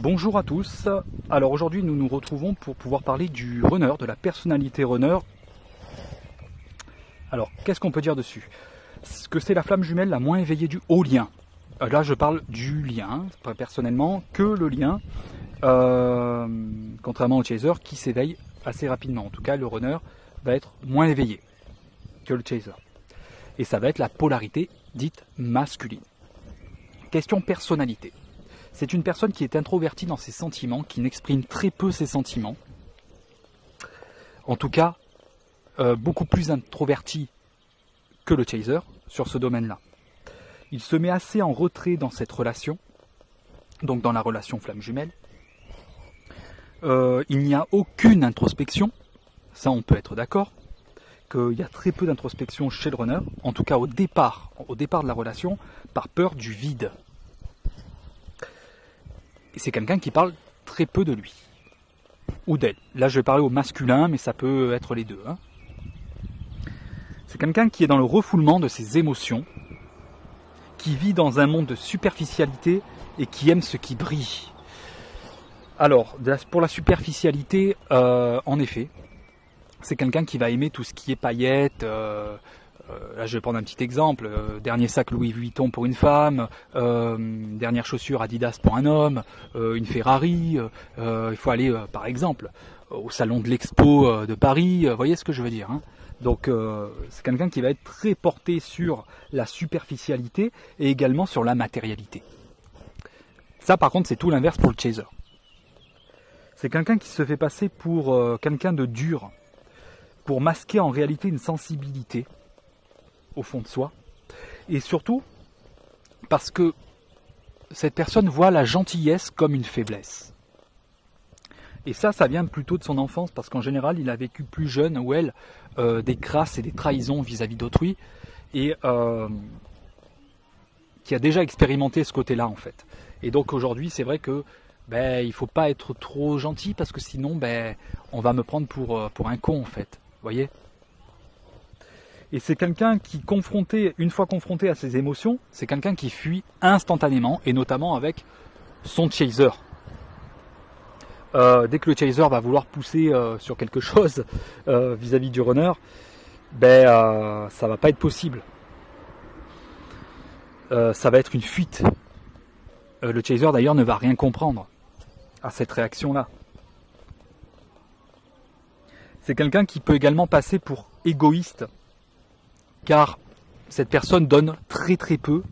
Bonjour à tous, alors aujourd'hui nous nous retrouvons pour pouvoir parler du runner, de la personnalité runner. Alors qu'est-ce qu'on peut dire dessus? Ce que c'est la flamme jumelle la moins éveillée du haut lien. Là je parle du lien, personnellement, que le lien, contrairement au chaser qui s'éveille assez rapidement. En tout cas le runner va être moins éveillé que le chaser. Et ça va être la polarité dite masculine. Question personnalité. C'est une personne qui est introvertie dans ses sentiments, qui n'exprime très peu ses sentiments. En tout cas, beaucoup plus introverti que le chaser sur ce domaine-là. Il se met assez en retrait dans cette relation, donc dans la relation flamme jumelle. Il n'y a aucune introspection, ça on peut être d'accord, qu'il y a très peu d'introspection chez le runner, en tout cas au départ de la relation, par peur du vide. Et c'est quelqu'un qui parle très peu de lui, ou d'elle. Là je vais parler au masculin, mais ça peut être les deux. C'est quelqu'un qui est dans le refoulement de ses émotions, qui vit dans un monde de superficialité et qui aime ce qui brille. Alors, pour la superficialité, en effet, c'est quelqu'un qui va aimer tout ce qui est paillettes. Là, je vais prendre un petit exemple. Dernier sac Louis Vuitton pour une femme, dernière chaussure Adidas pour un homme, une Ferrari. Il faut aller, par exemple, au salon de l'Expo de Paris. Vous voyez ce que je veux dire, hein? Donc, c'est quelqu'un qui va être très porté sur la superficialité et également sur la matérialité. Ça, par contre, c'est tout l'inverse pour le chaser. C'est quelqu'un qui se fait passer pour quelqu'un de dur, pour masquer en réalité une sensibilité au fond de soi, et surtout parce que cette personne voit la gentillesse comme une faiblesse. Et ça vient plutôt de son enfance, parce qu'en général il a vécu plus jeune, ou elle, des crasses et des trahisons vis-à-vis d'autrui, et qui a déjà expérimenté ce côté-là en fait. Et donc aujourd'hui c'est vrai que il ne faut pas être trop gentil, parce que sinon on va me prendre pour un con en fait, vous voyez. Et c'est quelqu'un qui, une fois confronté à ses émotions, c'est quelqu'un qui fuit instantanément, et notamment avec son chaser. Dès que le chaser va vouloir pousser sur quelque chose vis-à-vis du runner, ça va pas être possible. Ça va être une fuite. Le chaser d'ailleurs ne va rien comprendre à cette réaction-là. C'est quelqu'un qui peut également passer pour égoïste, car cette personne donne très très peu.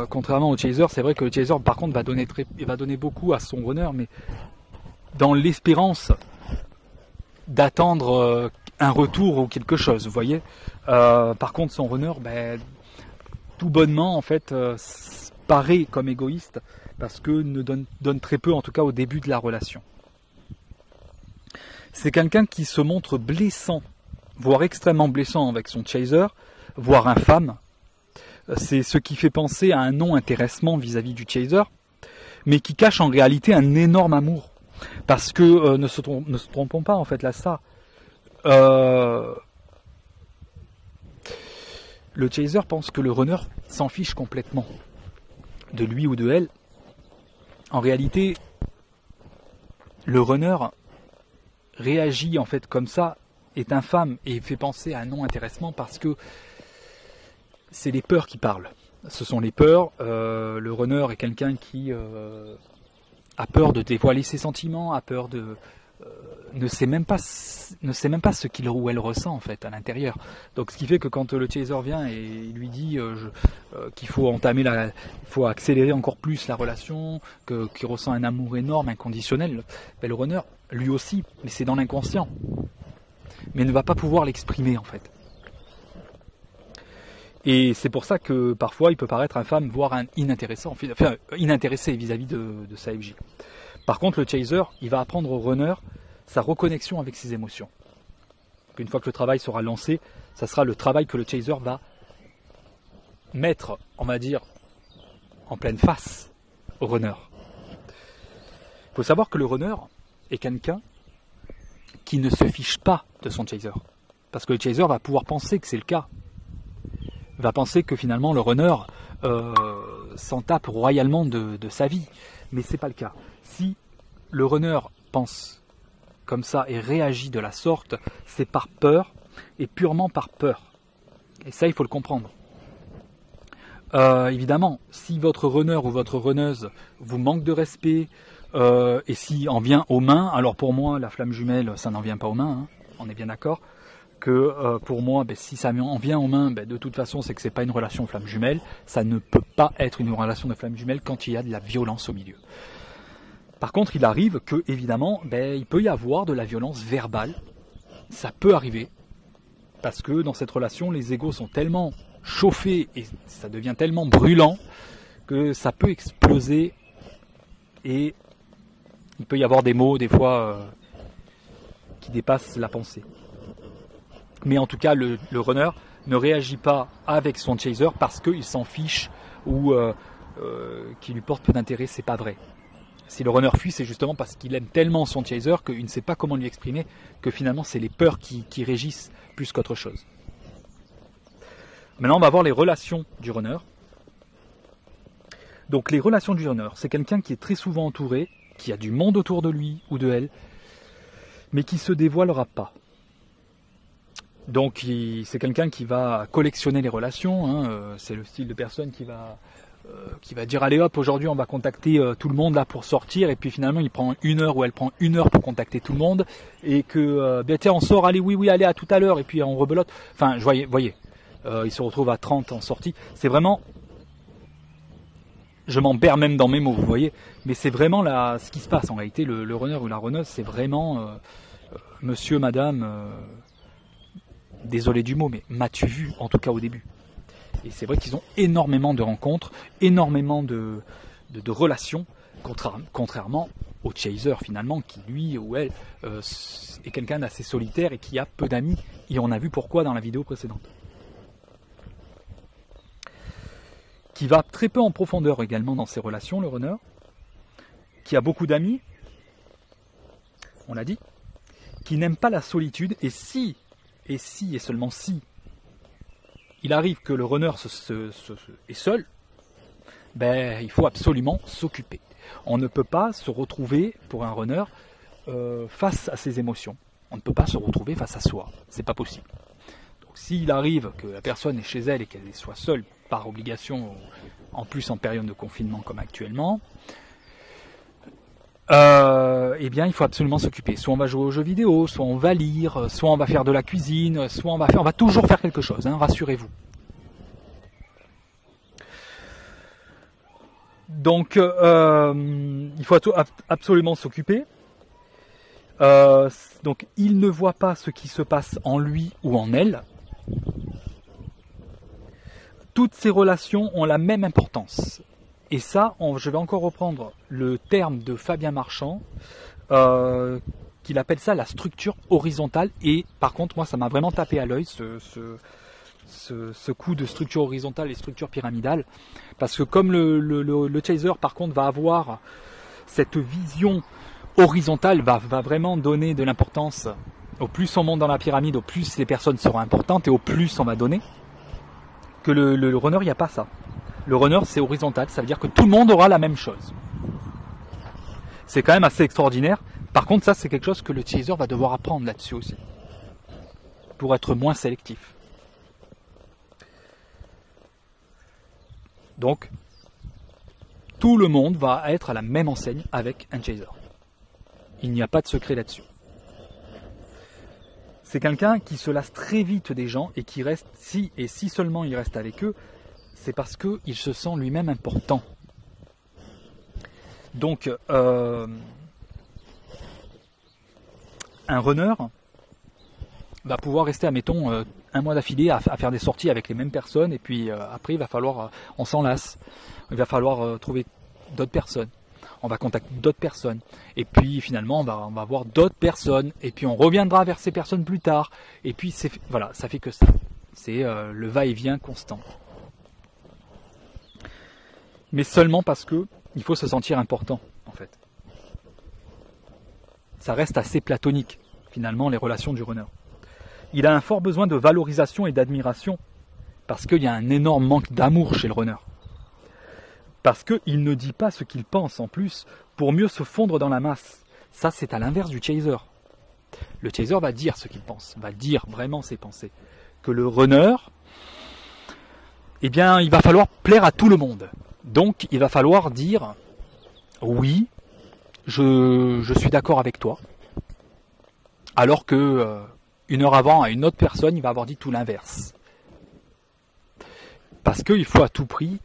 Contrairement au chaser, c'est vrai que le chaser par contre va donner beaucoup à son runner, mais dans l'espérance d'attendre un retour ou quelque chose, vous voyez. Par contre son runner, tout bonnement en fait, paraît comme égoïste, parce que ne donne très peu, en tout cas au début de la relation. C'est quelqu'un qui se montre blessant, voire extrêmement blessant avec son chaser, voire infâme. C'est ce qui fait penser à un non-intéressement vis-à-vis du chaser, mais qui cache en réalité un énorme amour. Parce que, ne se trompons pas en fait, là ça, le chaser pense que le runner s'en fiche complètement de lui ou de elle. En réalité, le runner réagit en fait comme ça, est infâme et fait penser à un non-intéressement, parce que c'est les peurs qui parlent. Ce sont les peurs. Le runner est quelqu'un qui a peur de dévoiler ses sentiments, a peur de ne sait même pas ce qu'il ou elle ressent en fait à l'intérieur. Donc ce qui fait que quand le chaser vient et il lui dit qu'il faut faut accélérer encore plus la relation, qu'il ressent un amour énorme, inconditionnel, le runner lui aussi, mais c'est dans l'inconscient, mais ne va pas pouvoir l'exprimer en fait. Et c'est pour ça que parfois il peut paraître infâme, voire inintéressé vis-à-vis de sa FJ. Par contre, le chaser, il va apprendre au runner sa reconnexion avec ses émotions. Une fois que le travail sera lancé, ça sera le travail que le chaser va mettre, on va dire, en pleine face au runner. Il faut savoir que le runner est quelqu'un qui ne se fiche pas de son chaser. Parce que le chaser va pouvoir penser que c'est le cas. Va penser que finalement le runner s'en tape royalement de sa vie. Mais c'est pas le cas. Si le runner pense comme ça et réagit de la sorte, c'est par peur et purement par peur. Et ça, il faut le comprendre. Évidemment, si votre runner ou votre runneuse vous manque de respect et si en vient aux mains, alors pour moi, la flamme jumelle, ça n'en vient pas aux mains, hein, on est bien d'accord que pour moi, si ça en vient aux mains, de toute façon, c'est que c'est pas une relation flamme jumelle. Ça ne peut pas être une relation de flamme jumelle quand il y a de la violence au milieu. Par contre, il arrive que, évidemment, il peut y avoir de la violence verbale. Ça peut arriver. Parce que dans cette relation, les égos sont tellement chauffés et ça devient tellement brûlant que ça peut exploser. Et il peut y avoir des mots, des fois, qui dépassent la pensée. Mais en tout cas, le runner ne réagit pas avec son chaser parce qu'il s'en fiche ou qu'il lui porte peu d'intérêt. C'est pas vrai. Si le runner fuit, c'est justement parce qu'il aime tellement son chaser qu'il ne sait pas comment lui exprimer, que finalement c'est les peurs qui régissent plus qu'autre chose. Maintenant, on va voir les relations du runner. Donc les relations du runner, c'est quelqu'un qui est très souvent entouré, qui a du monde autour de lui ou de elle, mais qui ne se dévoilera pas. Donc c'est quelqu'un qui va collectionner les relations, hein, c'est le style de personne qui va dire allez hop, aujourd'hui on va contacter tout le monde là pour sortir, et puis finalement il prend 1 heure ou elle prend 1 heure pour contacter tout le monde, et que tiens on sort, allez oui allez à tout à l'heure, et puis on rebelote. Enfin voyez, il se retrouve à 30 en sortie. C'est vraiment, je m'en perds même dans mes mots, vous voyez, mais c'est vraiment là ce qui se passe en réalité. Le runner ou la runneuse, c'est vraiment monsieur, madame, désolé du mot, mais m'as-tu vu, en tout cas au début. Et c'est vrai qu'ils ont énormément de rencontres, énormément de relations, contrairement au chaser finalement, qui lui ou elle est quelqu'un d'assez solitaire et qui a peu d'amis. Et on a vu pourquoi dans la vidéo précédente. Qui va très peu en profondeur également dans ses relations, le runner. Qui a beaucoup d'amis, on l'a dit. Qui n'aime pas la solitude, et si et seulement si il arrive que le runner est seul, il faut absolument s'occuper. On ne peut pas se retrouver, pour un runner, face à ses émotions. On ne peut pas se retrouver face à soi. C'est pas possible. Donc s'il arrive que la personne est chez elle et qu'elle soit seule par obligation, en plus en période de confinement comme actuellement, il faut absolument s'occuper. Soit on va jouer aux jeux vidéo, soit on va lire, soit on va faire de la cuisine, soit on va toujours faire quelque chose, hein, rassurez-vous. Donc il faut absolument s'occuper. Donc il ne voit pas ce qui se passe en lui ou en elle. Toutes ces relations ont la même importance. Et ça, je vais encore reprendre le terme de Fabien Marchand, qu'il appelle ça la structure horizontale. Et par contre, moi, ça m'a vraiment tapé à l'œil, ce coup de structure horizontale et structure pyramidale. Parce que comme le chaser, par contre, va avoir cette vision horizontale, va vraiment donner de l'importance. Au plus on monte dans la pyramide, au plus les personnes seront importantes et au plus on va donner. Que le runner, il n'y a pas ça. Le runner, c'est horizontal, ça veut dire que tout le monde aura la même chose. C'est quand même assez extraordinaire. Par contre, ça, c'est quelque chose que le chaser va devoir apprendre là-dessus aussi, pour être moins sélectif. Donc, tout le monde va être à la même enseigne avec un chaser. Il n'y a pas de secret là-dessus. C'est quelqu'un qui se lasse très vite des gens et qui reste, si seulement il reste avec eux, c'est parce qu'il se sent lui-même important. Donc, un runner va pouvoir rester, admettons, 1 mois d'affilée à faire des sorties avec les mêmes personnes, et puis après, il va falloir, on s'en lasse, il va falloir trouver d'autres personnes. On va contacter d'autres personnes, et puis finalement, on va voir d'autres personnes, et puis on reviendra vers ces personnes plus tard, et puis voilà, ça fait que ça. C'est le va-et-vient constant. Mais seulement parce que il faut se sentir important, en fait. Ça reste assez platonique, finalement, les relations du runner. Il a un fort besoin de valorisation et d'admiration, parce qu'il y a un énorme manque d'amour chez le runner. Parce qu'il ne dit pas ce qu'il pense en plus pour mieux se fondre dans la masse. Ça, c'est à l'inverse du chaser. Le chaser va dire ce qu'il pense, va dire vraiment ses pensées. Que le runner, eh bien, il va falloir plaire à tout le monde. Donc, il va falloir dire oui, je suis d'accord avec toi. Alors que une heure avant, à une autre personne, il va avoir dit tout l'inverse. Parce qu'il faut à tout prix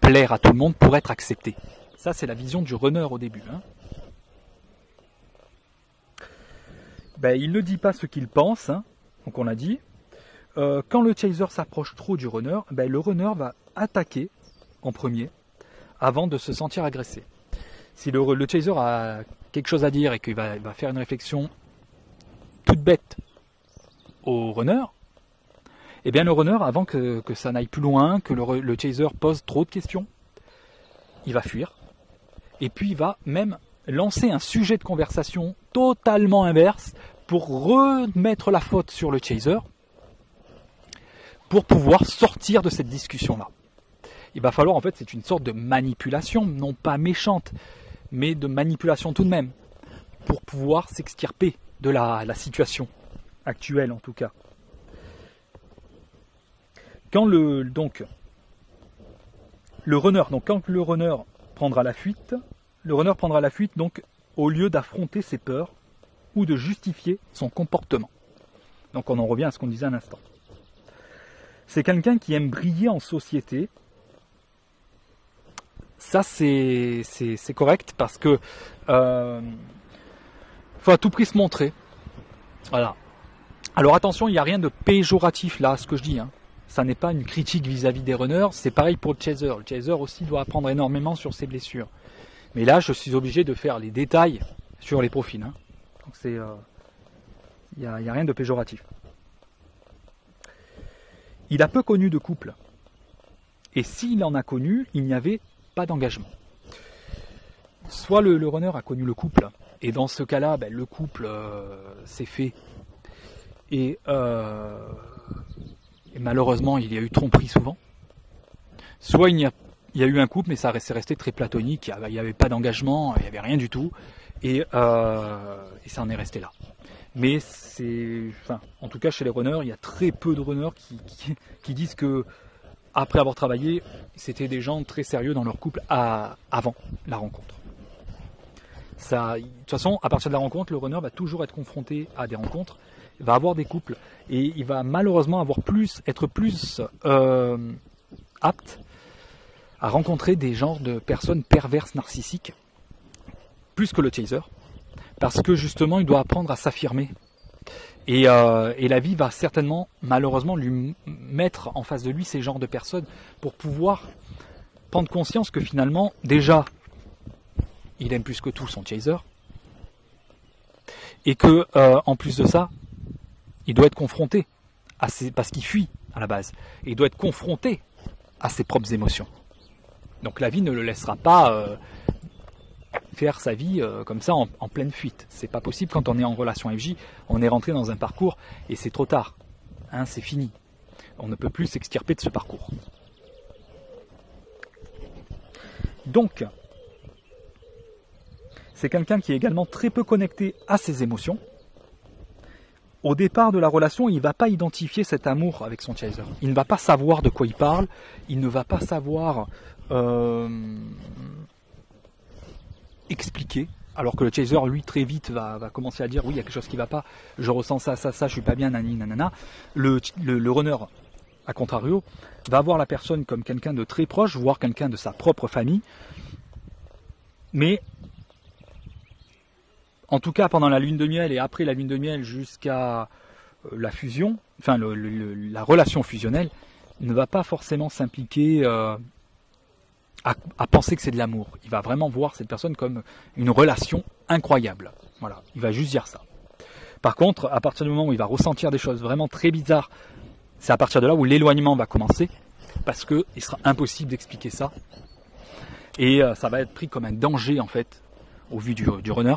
plaire à tout le monde pour être accepté. Ça, c'est la vision du runner au début. Hein. Il ne dit pas ce qu'il pense, hein, donc on l'a dit. Quand le chaser s'approche trop du runner, le runner va attaquer en premier avant de se sentir agressé. Si le chaser a quelque chose à dire et qu'il va faire une réflexion toute bête au runner, eh bien le runner, avant que ça n'aille plus loin, que le chaser pose trop de questions, il va fuir. Et puis il va même lancer un sujet de conversation totalement inverse pour remettre la faute sur le chaser, pour pouvoir sortir de cette discussion-là. Il va falloir, en fait, c'est une sorte de manipulation, non pas méchante, mais de manipulation tout de même, pour pouvoir s'extirper de la situation actuelle, en tout cas. Quand le runner prendra la fuite, donc, au lieu d'affronter ses peurs ou de justifier son comportement. Donc on en revient à ce qu'on disait un instant. C'est quelqu'un qui aime briller en société. Ça, c'est correct parce que faut à tout prix se montrer. Voilà. Alors attention, il n'y a rien de péjoratif là, ce que je dis. Hein. Ça n'est pas une critique vis-à-vis des runners. C'est pareil pour le chaser. Le chaser aussi doit apprendre énormément sur ses blessures. Mais là, je suis obligé de faire les détails sur les profils. Hein. Donc c'est, il n'y a rien de péjoratif. Il a peu connu de couple. Et s'il en a connu, il n'y avait pas d'engagement. Soit le runner a connu le couple, et dans ce cas-là, le couple s'est fait. Et malheureusement, il y a eu tromperie souvent. Soit il y a eu un couple, mais ça s'est resté très platonique, il n'y avait pas d'engagement, il n'y avait rien du tout, et ça en est resté là. Mais en tout cas chez les runners, il y a très peu de runners qui disent que après avoir travaillé, c'était des gens très sérieux dans leur couple avant la rencontre. De toute façon, à partir de la rencontre, le runner va toujours être confronté à des rencontres, il va avoir des couples, et il va malheureusement être plus apte à rencontrer des genres de personnes perverses narcissiques, plus que le chaser, parce que justement il doit apprendre à s'affirmer. Et la vie va certainement, malheureusement, lui mettre en face de lui ces genres de personnes pour pouvoir prendre conscience que finalement, déjà, il aime plus que tout son chaser, et que en plus de ça, il doit être confronté parce qu'il fuit à la base, et il doit être confronté à ses propres émotions. Donc la vie ne le laissera pas faire sa vie comme ça en pleine fuite. C'est pas possible quand on est en relation FJ, on est rentré dans un parcours et c'est trop tard. Hein, c'est fini. On ne peut plus s'extirper de ce parcours. Donc, c'est quelqu'un qui est également très peu connecté à ses émotions. Au départ de la relation, il ne va pas identifier cet amour avec son chaser. Il ne va pas savoir de quoi il parle, il ne va pas savoir expliquer, alors que le chaser, lui, très vite va commencer à dire oui, il y a quelque chose qui ne va pas, je ressens ça, je suis pas bien, nani, nanana. Le runner, à contrario, va voir la personne comme quelqu'un de très proche, voire quelqu'un de sa propre famille, mais en tout cas pendant la lune de miel et après la lune de miel jusqu'à la fusion, enfin la relation fusionnelle, ne va pas forcément s'impliquer à penser que c'est de l'amour. Il va vraiment voir cette personne comme une relation incroyable. Voilà, il va juste dire ça. Par contre, à partir du moment où il va ressentir des choses vraiment très bizarres, c'est à partir de là où l'éloignement va commencer, parce qu'il sera impossible d'expliquer ça. Et ça va être pris comme un danger, en fait, au vu du runner.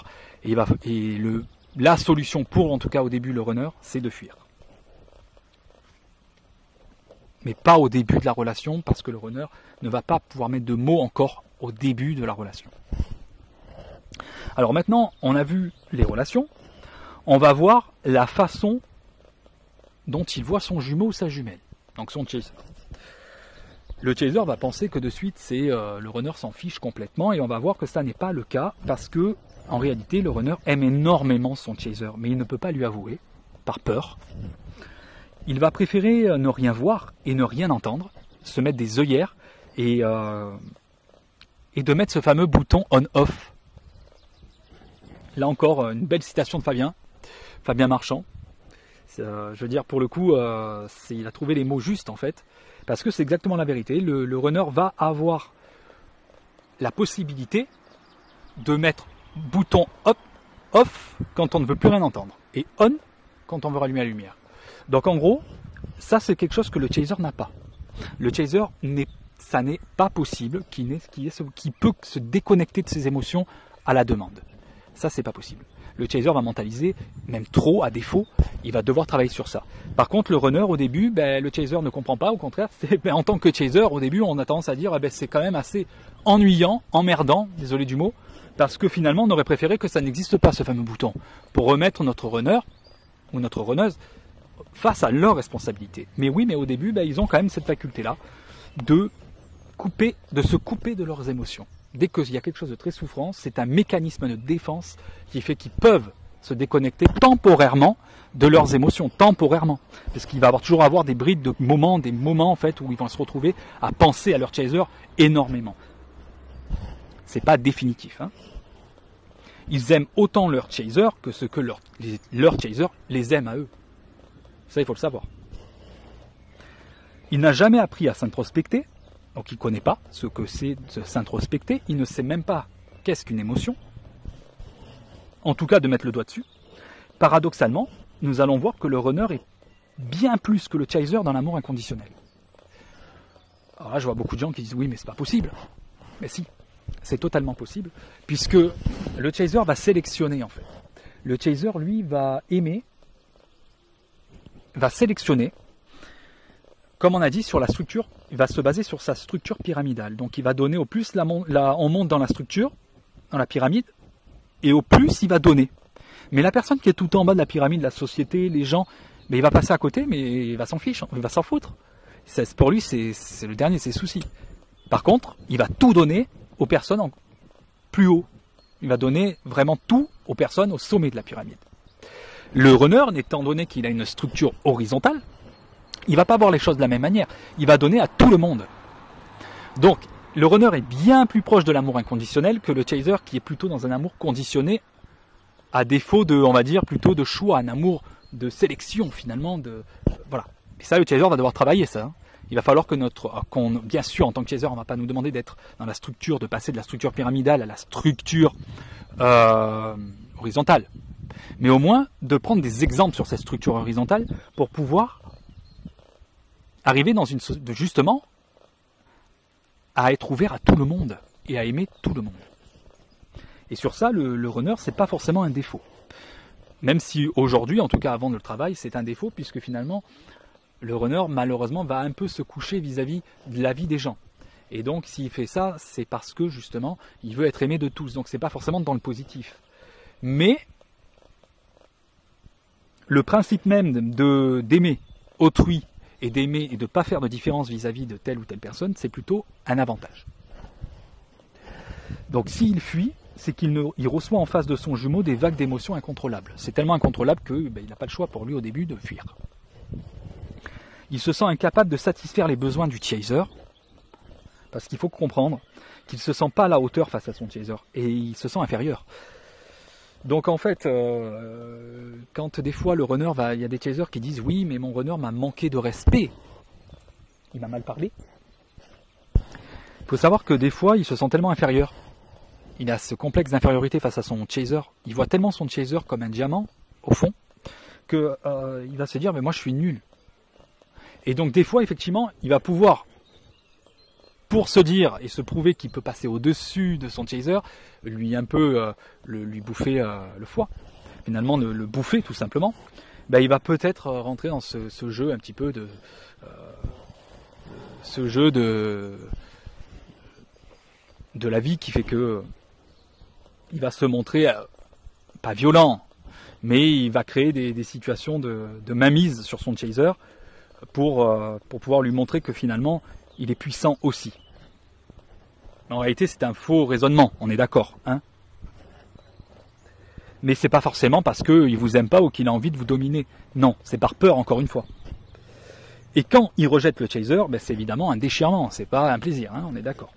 La solution pour, en tout cas au début, le runner, c'est de fuir. mais pas au début de la relation, parce que le runner ne va pas pouvoir mettre de mots encore au début de la relation. Alors maintenant, on a vu les relations, on va voir la façon dont il voit son jumeau ou sa jumelle, donc son chaser. Le chaser va penser que de suite, le runner s'en fiche complètement, et on va voir que ça n'est pas le cas, parce que en réalité, le runner aime énormément son chaser, mais il ne peut pas lui avouer, par peur. Il va préférer ne rien voir et ne rien entendre, se mettre des œillères et de mettre ce fameux bouton on-off. Là encore, une belle citation de Fabien Marchand. Je veux dire, pour le coup, il a trouvé les mots justes en fait, parce que c'est exactement la vérité. Le runner va avoir la possibilité de mettre bouton off quand on ne veut plus rien entendre, et on quand on veut rallumer la lumière. Donc en gros, ça c'est quelque chose que le chaser n'a pas. Le chaser, ça n'est pas possible qui peut se déconnecter de ses émotions à la demande. Ça c'est pas possible. Le chaser va mentaliser, même trop, à défaut, il va devoir travailler sur ça. Par contre, le runner, au début, le chaser ne comprend pas, au contraire, en tant que chaser, au début, on a tendance à dire c'est quand même assez ennuyant, emmerdant, désolé du mot, parce que finalement, on aurait préféré que ça n'existe pas, ce fameux bouton, pour remettre notre runner, ou notre runneuse, face à leurs responsabilités. Mais oui, mais au début, ils ont quand même cette faculté-là de se couper de leurs émotions. Dès qu'il y a quelque chose de très souffrant, c'est un mécanisme de défense qui fait qu'ils peuvent se déconnecter temporairement de leurs émotions, temporairement. Parce qu'il va toujours avoir des brides de moments, en fait où ils vont se retrouver à penser à leur chaser énormément. C'est pas définitif. Ils aiment autant leur chaser que ce que leur chaser les aime à eux. Ça, il faut le savoir. Il n'a jamais appris à s'introspecter. Donc il ne connaît pas ce que c'est de s'introspecter, il ne sait même pas qu'est-ce qu'une émotion, en tout cas de mettre le doigt dessus. Paradoxalement, nous allons voir que le runner est bien plus que le chaser dans l'amour inconditionnel. Alors là, je vois beaucoup de gens qui disent oui, mais c'est pas possible. Mais si, c'est totalement possible, puisque le chaser va sélectionner en fait. Le chaser, lui, va sélectionner. Comme on a dit, sur la structure, il va se baser sur sa structure pyramidale. Donc il va donner au plus, on monte dans la structure, dans la pyramide, et au plus il va donner. Mais la personne qui est tout en bas de la pyramide, la société, les gens, il va passer à côté, mais il va s'en fiche, il va s'en foutre. Pour lui, c'est le dernier de ses soucis. Par contre, il va tout donner aux personnes plus haut. Il va donner vraiment tout aux personnes au sommet de la pyramide. Le runner, étant donné qu'il a une structure horizontale, il ne va pas voir les choses de la même manière. Il va donner à tout le monde. Donc, le runner est bien plus proche de l'amour inconditionnel que le chaser qui est plutôt dans un amour conditionné, à défaut de, on va dire, plutôt de choix, un amour de sélection finalement. Voilà. Et ça, le chaser va devoir travailler ça. Il va falloir que bien sûr, en tant que chaser, on ne va pas nous demander d'être dans la structure, de passer de la structure pyramidale à la structure horizontale. Mais au moins, de prendre des exemples sur cette structure horizontale pour pouvoir arriver justement à être ouvert à tout le monde et à aimer tout le monde. Et sur ça, le runner, c'est pas forcément un défaut. Même si aujourd'hui, en tout cas avant le travail, c'est un défaut, puisque finalement, le runner, malheureusement, va un peu se coucher vis-à-vis de la vie des gens. Et donc, s'il fait ça, c'est parce que, justement, il veut être aimé de tous. Donc, c'est pas forcément dans le positif. Mais, le principe même d'aimer autrui, et d'aimer et de ne pas faire de différence vis-à-vis de telle ou telle personne, c'est plutôt un avantage. Donc s'il fuit, c'est qu'il reçoit en face de son jumeau des vagues d'émotions incontrôlables. C'est tellement incontrôlable qu'il n'a pas le choix pour lui au début de fuir. Il se sent incapable de satisfaire les besoins du chaser, parce qu'il faut comprendre qu'il ne se sent pas à la hauteur face à son chaser, et il se sent inférieur. Donc en fait, quand des fois le runner il y a des chasers qui disent oui, mais mon runner m'a manqué de respect, il m'a mal parlé. Il faut savoir que des fois, il se sent tellement inférieur. Il a ce complexe d'infériorité face à son chaser. Il voit tellement son chaser comme un diamant au fond que il va se dire mais moi je suis nul. Et donc des fois effectivement, il va pouvoir, pour se dire et se prouver qu'il peut passer au-dessus de son chaser, lui un peu lui bouffer le foie, finalement le bouffer tout simplement, il va peut-être rentrer dans ce jeu un petit peu ce jeu de la vie qui fait que il va se montrer pas violent, mais il va créer des situations de mainmise sur son chaser pour pouvoir lui montrer que finalement il est puissant aussi. En réalité, c'est un faux raisonnement, on est d'accord, hein. Mais c'est pas forcément parce qu'il vous aime pas ou qu'il a envie de vous dominer. Non, c'est par peur, encore une fois. Et quand il rejette le chaser, ben c'est évidemment un déchirement, c'est pas un plaisir, hein, on est d'accord.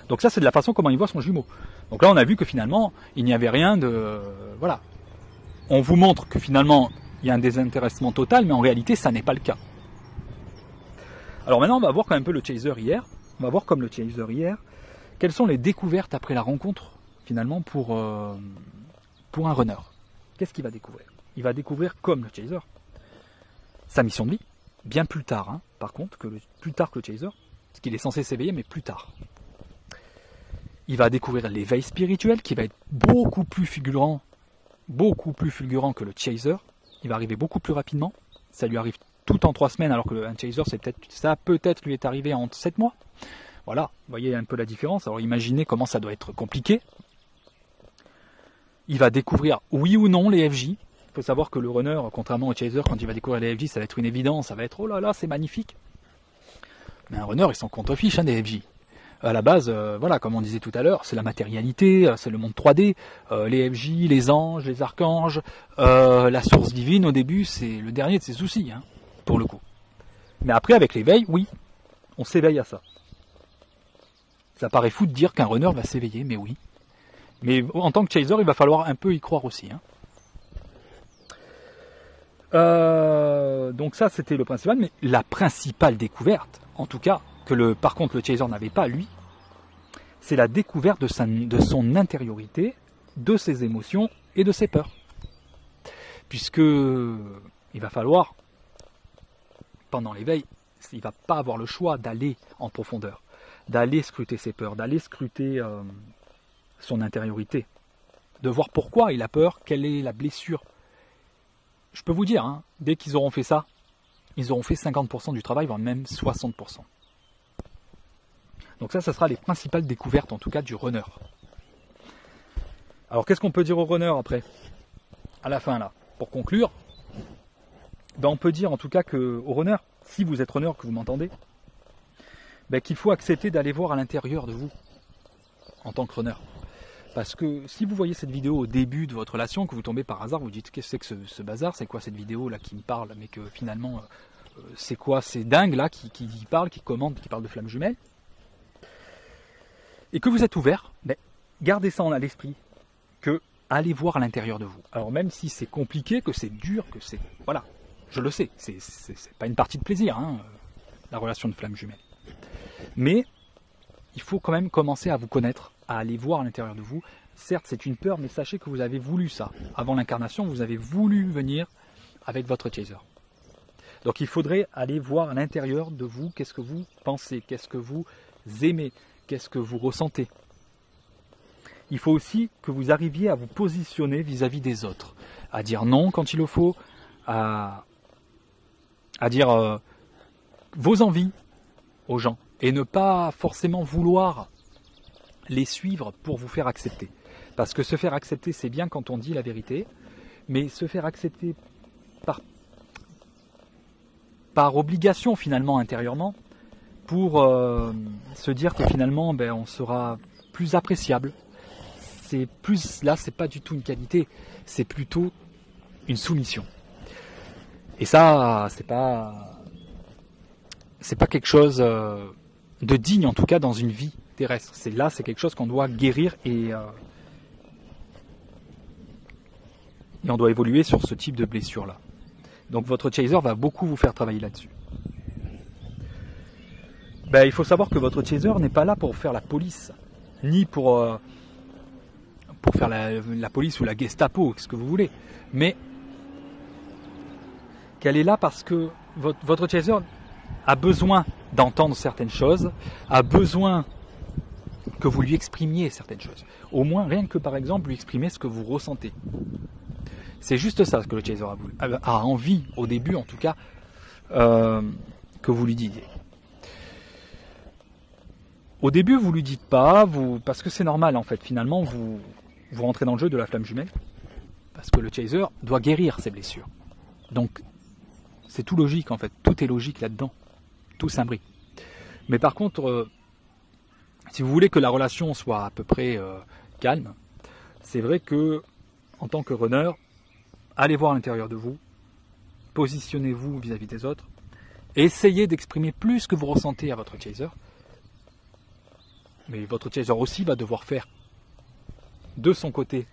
Donc ça, c'est de la façon comment il voit son jumeau. Donc là, on a vu que finalement, il n'y avait rien de... Voilà. On vous montre que finalement, il y a un désintéressement total, mais en réalité, ça n'est pas le cas. Alors maintenant, on va voir quand même un peu le chaser hier. On va voir comme le chaser hier, quelles sont les découvertes après la rencontre, finalement, pour un runner. Qu'est-ce qu'il va découvrir? Il va découvrir, comme le chaser, sa mission de vie, bien plus tard, hein, par contre, plus tard que le chaser, parce qu'il est censé s'éveiller, mais plus tard. Il va découvrir l'éveil spirituel, qui va être beaucoup plus fulgurant que le chaser. Il va arriver beaucoup plus rapidement. Ça lui arrive tout en 3 semaines, alors qu'un chaser, ça peut-être lui est arrivé en 7 mois. Voilà, vous voyez un peu la différence. Alors imaginez comment ça doit être compliqué. Il va découvrir, oui ou non, les FJ. Il faut savoir que le runner, contrairement au chaser, quand il va découvrir les FJ, ça va être une évidence, ça va être, oh là là, c'est magnifique. Mais un runner, il s'en contrefiche, hein, des FJ. À la base, voilà, comme on disait tout à l'heure, c'est la matérialité, c'est le monde 3D, les FJ, les anges, les archanges, la source divine, au début, c'est le dernier de ses soucis, hein, pour le coup. Mais après, avec l'éveil, oui, on s'éveille à ça. Ça paraît fou de dire qu'un runner va s'éveiller, mais oui. Mais en tant que chaser, il va falloir un peu y croire aussi, hein. Donc ça, c'était le principal, mais la principale découverte, en tout cas, par contre le chaser n'avait pas, lui, c'est la découverte de son intériorité, de ses émotions et de ses peurs. Puisque il va falloir, pendant l'éveil, il ne va pas avoir le choix d'aller en profondeur, d'aller scruter ses peurs, d'aller scruter son intériorité, de voir pourquoi il a peur, quelle est la blessure. Je peux vous dire, hein, dès qu'ils auront fait ça, ils auront fait 50% du travail, voire même 60%. Donc ça sera les principales découvertes, en tout cas, du runner. Alors, qu'est-ce qu'on peut dire au runner après? À la fin, là, pour conclure, ben, on peut dire, en tout cas, au runner, si vous êtes runner, que vous m'entendez, ben, qu'il faut accepter d'aller voir à l'intérieur de vous, en tant que runner. Parce que si vous voyez cette vidéo au début de votre relation, que vous tombez par hasard, vous dites, qu'est-ce que c'est que ce bazar, c'est quoi cette vidéo là qui me parle, mais que finalement, c'est quoi ces dingues là qui parlent, qui commentent, qui parlent de flammes jumelles, et que vous êtes ouvert, ben, gardez ça à l'esprit, que allez voir à l'intérieur de vous. Alors même si c'est compliqué, que c'est dur, que c'est... Voilà, je le sais, c'est pas une partie de plaisir, hein, la relation de flammes jumelles. Mais il faut quand même commencer à vous connaître, à aller voir à l'intérieur de vous. Certes, c'est une peur, mais sachez que vous avez voulu ça. Avant l'incarnation, vous avez voulu venir avec votre chaser. Donc il faudrait aller voir à l'intérieur de vous, qu'est-ce que vous pensez, qu'est-ce que vous aimez, qu'est-ce que vous ressentez. Il faut aussi que vous arriviez à vous positionner vis-à-vis des autres, à dire non quand il le faut, à dire vos envies aux gens, et ne pas forcément vouloir les suivre pour vous faire accepter. Parce que se faire accepter, c'est bien quand on dit la vérité, mais se faire accepter par obligation finalement intérieurement, pour se dire que finalement ben, on sera plus appréciable. Là, c'est pas du tout une qualité, c'est plutôt une soumission. Et ça, c'est pas quelque chose de digne, en tout cas dans une vie terrestre. C'est quelque chose qu'on doit guérir et on doit évoluer sur ce type de blessure-là. Donc votre chaser va beaucoup vous faire travailler là-dessus. Ben, il faut savoir que votre chaser n'est pas là pour faire la police, ni pour faire la police ou la Gestapo, ce que vous voulez, mais qu'elle est là parce que votre chaser a besoin d'entendre certaines choses, a besoin que vous lui exprimiez certaines choses. Au moins, rien que par exemple, lui exprimer ce que vous ressentez. C'est juste ça ce que le chaser a envie, au début en tout cas, que vous lui disiez. Au début, vous lui dites pas, parce que c'est normal en fait. Finalement, vous rentrez dans le jeu de la flamme jumelle, parce que le chaser doit guérir ses blessures. Donc, c'est tout logique en fait. Tout est logique là-dedans. Tout s'imbrique. Mais par contre, si vous voulez que la relation soit à peu près calme, c'est vrai que, en tant que runner, allez voir à l'intérieur de vous, positionnez-vous vis-à-vis des autres, et essayez d'exprimer plus ce que vous ressentez à votre chaser. Mais votre chaser aussi va devoir faire de son côté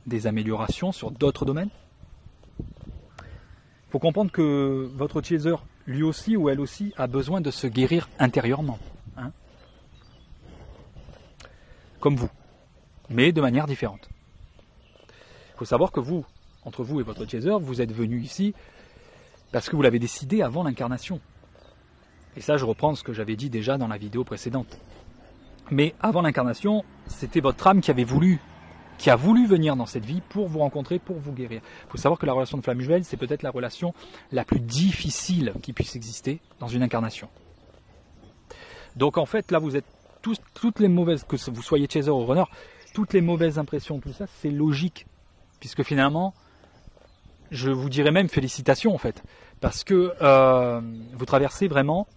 des améliorations sur d'autres domaines. Il faut comprendre que votre chaser, lui aussi ou elle aussi, a besoin de se guérir intérieurement. Hein, comme vous, mais de manière différente. Il faut savoir que vous, entre vous et votre chaser, vous êtes venu ici parce que vous l'avez décidé avant l'incarnation. Et ça, je reprends ce que j'avais dit déjà dans la vidéo précédente. Mais avant l'incarnation, c'était votre âme qui a voulu venir dans cette vie pour vous rencontrer, pour vous guérir. Il faut savoir que la relation de flamme jumelle, c'est peut-être la relation la plus difficile qui puisse exister dans une incarnation. Donc en fait, là, vous êtes toutes les mauvaises, que vous soyez chaser ou runner, toutes les mauvaises impressions, tout ça, c'est logique. Puisque finalement, je vous dirais même félicitations en fait. Parce que vous traversez vraiment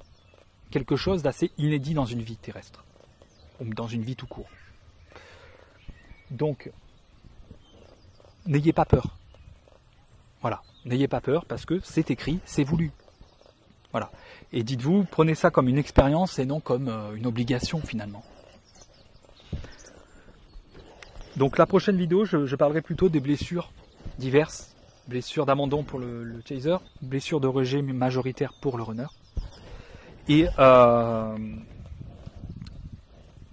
quelque chose d'assez inédit dans une vie terrestre. Ou dans une vie tout court. Donc, n'ayez pas peur. Voilà, n'ayez pas peur parce que c'est écrit, c'est voulu. Voilà. Et dites-vous, prenez ça comme une expérience et non comme une obligation finalement. Donc la prochaine vidéo, je parlerai plutôt des blessures diverses. Blessures d'abandon pour le chaser, blessures de rejet majoritaire pour le runner. Et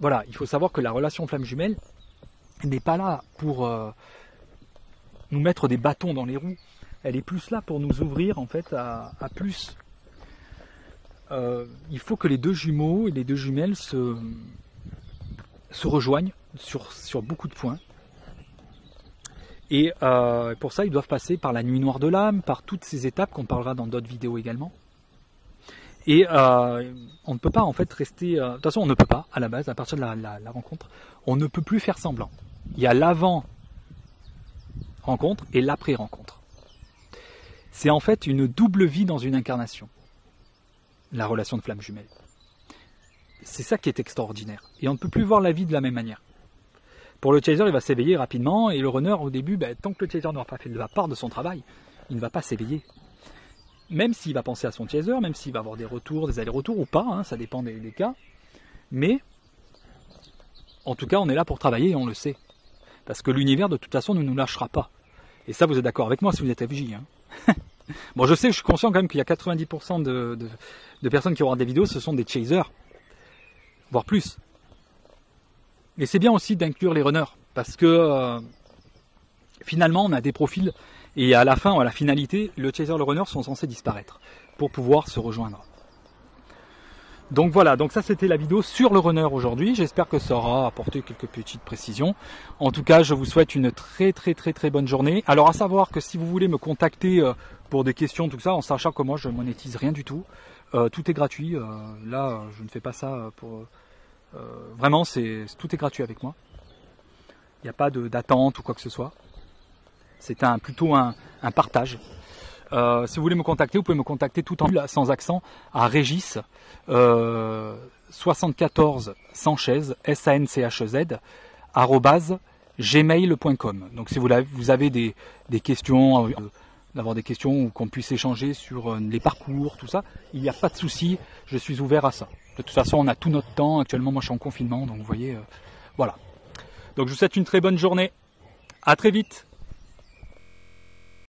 voilà, il faut savoir que la relation flamme jumelle n'est pas là pour nous mettre des bâtons dans les roues. Elle est plus là pour nous ouvrir en fait à plus. Il faut que les deux jumeaux et les deux jumelles se rejoignent sur beaucoup de points. Et pour ça, ils doivent passer par la nuit noire de l'âme, par toutes ces étapes qu'on parlera dans d'autres vidéos également. Et on ne peut pas en fait rester... de toute façon, on ne peut pas, à la base, à partir de la rencontre, on ne peut plus faire semblant. Il y a l'avant-rencontre et l'après-rencontre. C'est en fait une double vie dans une incarnation, la relation de flamme jumelle. C'est ça qui est extraordinaire. Et on ne peut plus voir la vie de la même manière. Pour le chaser, il va s'éveiller rapidement, et le runner, au début, tant que le chaser n'aura pas fait la part de son travail, il ne va pas s'éveiller. Même s'il va penser à son chaser, même s'il va avoir des retours, des allers-retours ou pas, hein, ça dépend des cas. Mais, en tout cas, on est là pour travailler et on le sait. Parce que l'univers, de toute façon, ne nous lâchera pas. Et ça, vous êtes d'accord avec moi si vous êtes FJ. Hein. Bon, je sais, je suis conscient quand même qu'il y a 90% de personnes qui regardent des vidéos, ce sont des chasers. Voire plus. Mais c'est bien aussi d'inclure les runners. Parce que, finalement, on a des profils... Et à la fin, à la finalité, le chaser et le runner sont censés disparaître pour pouvoir se rejoindre. Donc voilà, donc ça c'était la vidéo sur le runner aujourd'hui. J'espère que ça aura apporté quelques petites précisions. En tout cas, je vous souhaite une très bonne journée. Alors à savoir que si vous voulez me contacter pour des questions, tout ça, en sachant que moi je ne monétise rien du tout, tout est gratuit. Là, je ne fais pas ça pour... vraiment, tout est gratuit avec moi. Il n'y a pas d'attente ou quoi que ce soit. C'est plutôt un partage. Si vous voulez me contacter, vous pouvez me contacter tout en sans accent à Régis 74 Sanchez SANCHEZ @gmail.com. Donc si vous avez des questions, d'avoir des questions ou qu'on puisse échanger sur les parcours, tout ça, il n'y a pas de souci, je suis ouvert à ça. De toute façon, on a tout notre temps. Actuellement, moi je suis en confinement, donc vous voyez, voilà. Donc je vous souhaite une très bonne journée. À très vite.